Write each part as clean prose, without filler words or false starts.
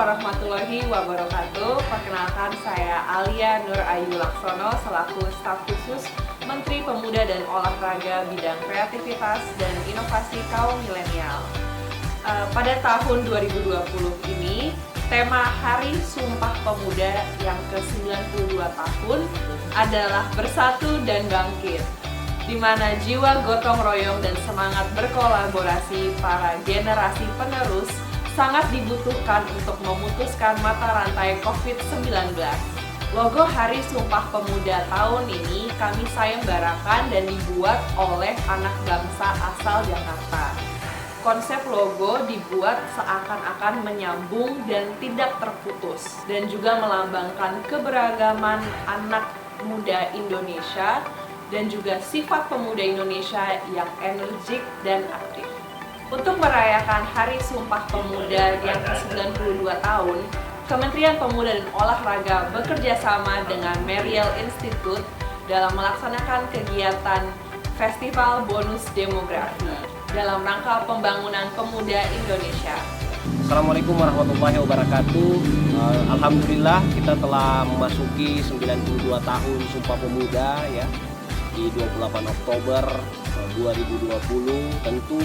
warahmatullahi wabarakatuh. Perkenalkan, saya Alia Nur Ayu Laksono selaku staf khusus Menteri Pemuda dan Olahraga bidang kreativitas dan inovasi kaum milenial. Pada tahun 2020 ini, tema Hari Sumpah Pemuda yang ke-92 tahun adalah Bersatu dan Bangkit, di mana jiwa gotong royong dan semangat berkolaborasi para generasi penerus sangat dibutuhkan untuk memutuskan mata rantai COVID-19. Logo Hari Sumpah Pemuda tahun ini kami sayembarakan dan dibuat oleh anak bangsa asal Jakarta. Konsep logo dibuat seakan-akan menyambung dan tidak terputus, dan juga melambangkan keberagaman anak muda Indonesia dan juga sifat pemuda Indonesia yang energik dan aktif. Untuk merayakan Hari Sumpah Pemuda yang ke-92 tahun, Kementerian Pemuda dan Olahraga bekerja sama dengan Meriel Institute dalam melaksanakan kegiatan Festival Bonus Demografi dalam rangka pembangunan pemuda Indonesia. Assalamualaikum warahmatullahi wabarakatuh. Alhamdulillah kita telah memasuki 92 tahun Sumpah Pemuda ya di 28 Oktober 2020. Tentu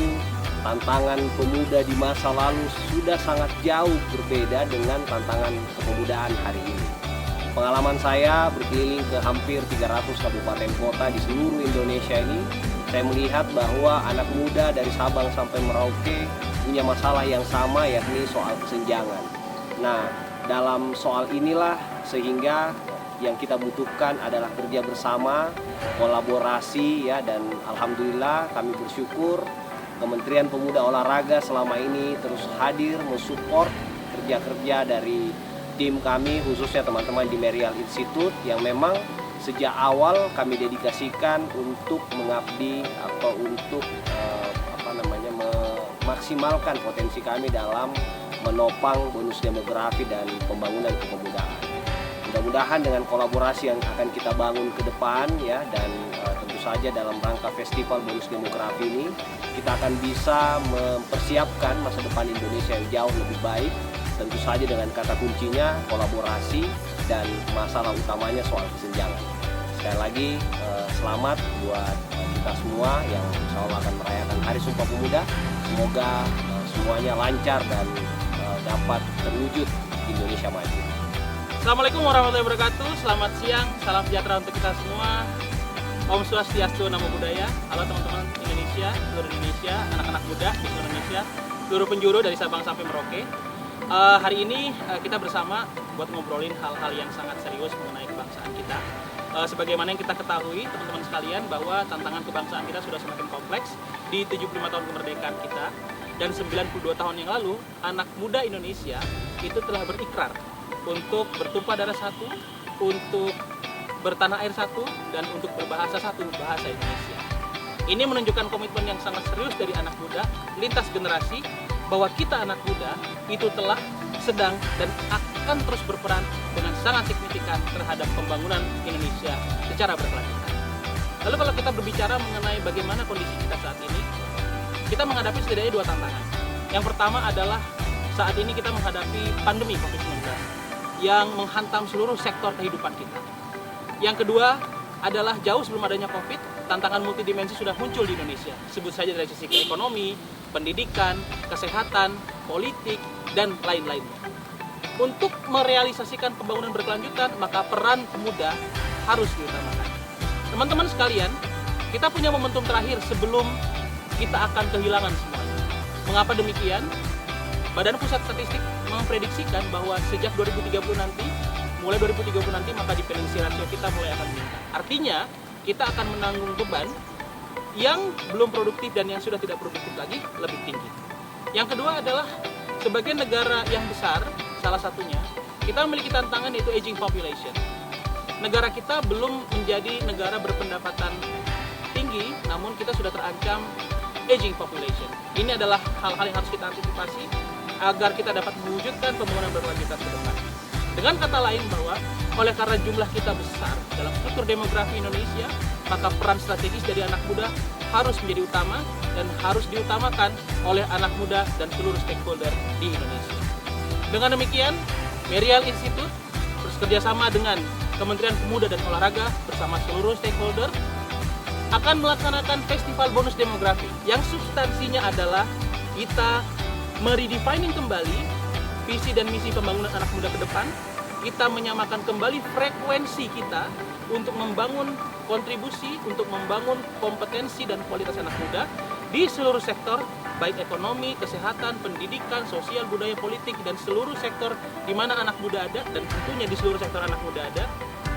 tantangan pemuda di masa lalu sudah sangat jauh berbeda dengan tantangan kepemudaan hari ini. Pengalaman saya berkeliling ke hampir 300 kabupaten kota di seluruh Indonesia ini, saya melihat bahwa anak muda dari Sabang sampai Merauke punya masalah yang sama, yakni soal kesenjangan. Nah, dalam soal inilah sehingga yang kita butuhkan adalah kerja bersama, kolaborasi ya, dan alhamdulillah kami bersyukur Kementerian Pemuda Olahraga selama ini terus hadir mensupport kerja-kerja dari tim kami, khususnya teman-teman di Meriel Institute yang memang sejak awal kami dedikasikan untuk mengabdi atau untuk memaksimalkan potensi kami dalam menopang bonus demografi dan pembangunan kepemudaan. Mudah-mudahan dengan kolaborasi yang akan kita bangun ke depan ya, dan tentu saja dalam rangka festival bonus demografi ini kita akan bisa mempersiapkan masa depan Indonesia yang jauh lebih baik, tentu saja dengan kata kuncinya kolaborasi dan masalah utamanya soal kesenjangan. Sekali lagi selamat buat kita semua yang insya Allah akan merayakan Hari Sumpah Pemuda. Semoga semuanya lancar dan dapat terwujud Indonesia maju. Assalamualaikum warahmatullahi wabarakatuh. Selamat siang, salam sejahtera untuk kita semua. Om Swastiastu, Namo Buddhaya. Halo teman-teman Indonesia, seluruh Indonesia, anak-anak muda di seluruh Indonesia, seluruh penjuru dari Sabang sampai Merauke. Hari ini kita bersama buat ngobrolin hal-hal yang sangat serius mengenai kebangsaan kita. Sebagaimana yang kita ketahui teman-teman sekalian bahwa tantangan kebangsaan kita sudah semakin kompleks di 75 tahun kemerdekaan kita, dan 92 tahun yang lalu anak muda Indonesia itu telah berikrar untuk bertumpah darah satu, untuk bertanah air satu, dan untuk berbahasa satu, bahasa Indonesia. Ini menunjukkan komitmen yang sangat serius dari anak muda lintas generasi bahwa kita anak muda itu telah sedang dan akan terus berperan dengan sangat signifikan terhadap pembangunan Indonesia secara berkelanjutan. Lalu kalau kita berbicara mengenai bagaimana kondisi kita saat ini, kita menghadapi setidaknya dua tantangan. Yang pertama adalah saat ini kita menghadapi pandemi COVID-19 yang menghantam seluruh sektor kehidupan kita. Yang kedua adalah jauh sebelum adanya COVID, tantangan multidimensi sudah muncul di Indonesia. Sebut saja dari sisi ekonomi, pendidikan, kesehatan, politik, dan lain-lainnya. Untuk merealisasikan pembangunan berkelanjutan, maka peran pemuda harus diutamakan. Teman-teman sekalian, kita punya momentum terakhir sebelum kita akan kehilangan semuanya. Mengapa demikian? Badan Pusat Statistik memprediksikan bahwa sejak 2030 nanti, mulai 2030 nanti, maka dependensi rasio kita mulai akan meningkat. Artinya, kita akan menanggung beban yang belum produktif dan yang sudah tidak produktif lagi lebih tinggi. Yang kedua adalah sebagai negara yang besar, salah satunya, kita memiliki tantangan yaitu aging population. Negara kita belum menjadi negara berpendapatan tinggi, namun kita sudah terancam aging population. Ini adalah hal-hal yang harus kita antisipasi agar kita dapat mewujudkan pembangunan berkelanjutan ke depan. Dengan kata lain bahwa oleh karena jumlah kita besar dalam struktur demografi Indonesia, maka peran strategis dari anak muda harus menjadi utama dan harus diutamakan oleh anak muda dan seluruh stakeholder di Indonesia. Dengan demikian, Merial Institute bekerjasama dengan Kementerian Pemuda dan Olahraga bersama seluruh stakeholder akan melaksanakan festival bonus demografi yang substansinya adalah kita meredefining kembali visi dan misi pembangunan anak muda ke depan. Kita menyamakan kembali frekuensi kita untuk membangun kontribusi, untuk membangun kompetensi dan kualitas anak muda di seluruh sektor, baik ekonomi, kesehatan, pendidikan, sosial, budaya, politik, dan seluruh sektor di mana anak muda ada, dan tentunya di seluruh sektor anak muda ada,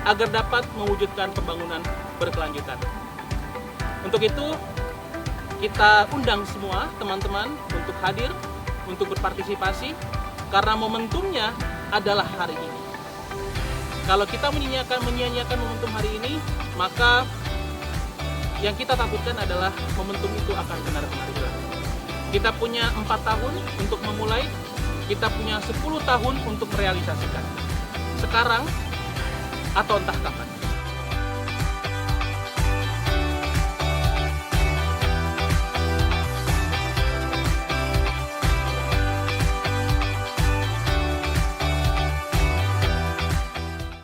agar dapat mewujudkan pembangunan berkelanjutan. Untuk itu, kita undang semua teman-teman untuk hadir, untuk berpartisipasi, karena momentumnya adalah hari ini. Kalau kita menyia-nyiakan momentum hari ini, maka yang kita takutkan adalah momentum itu akan benar-benar hilang. Kita punya 4 tahun untuk memulai, kita punya 10 tahun untuk merealisasikan. Sekarang atau entah kapan.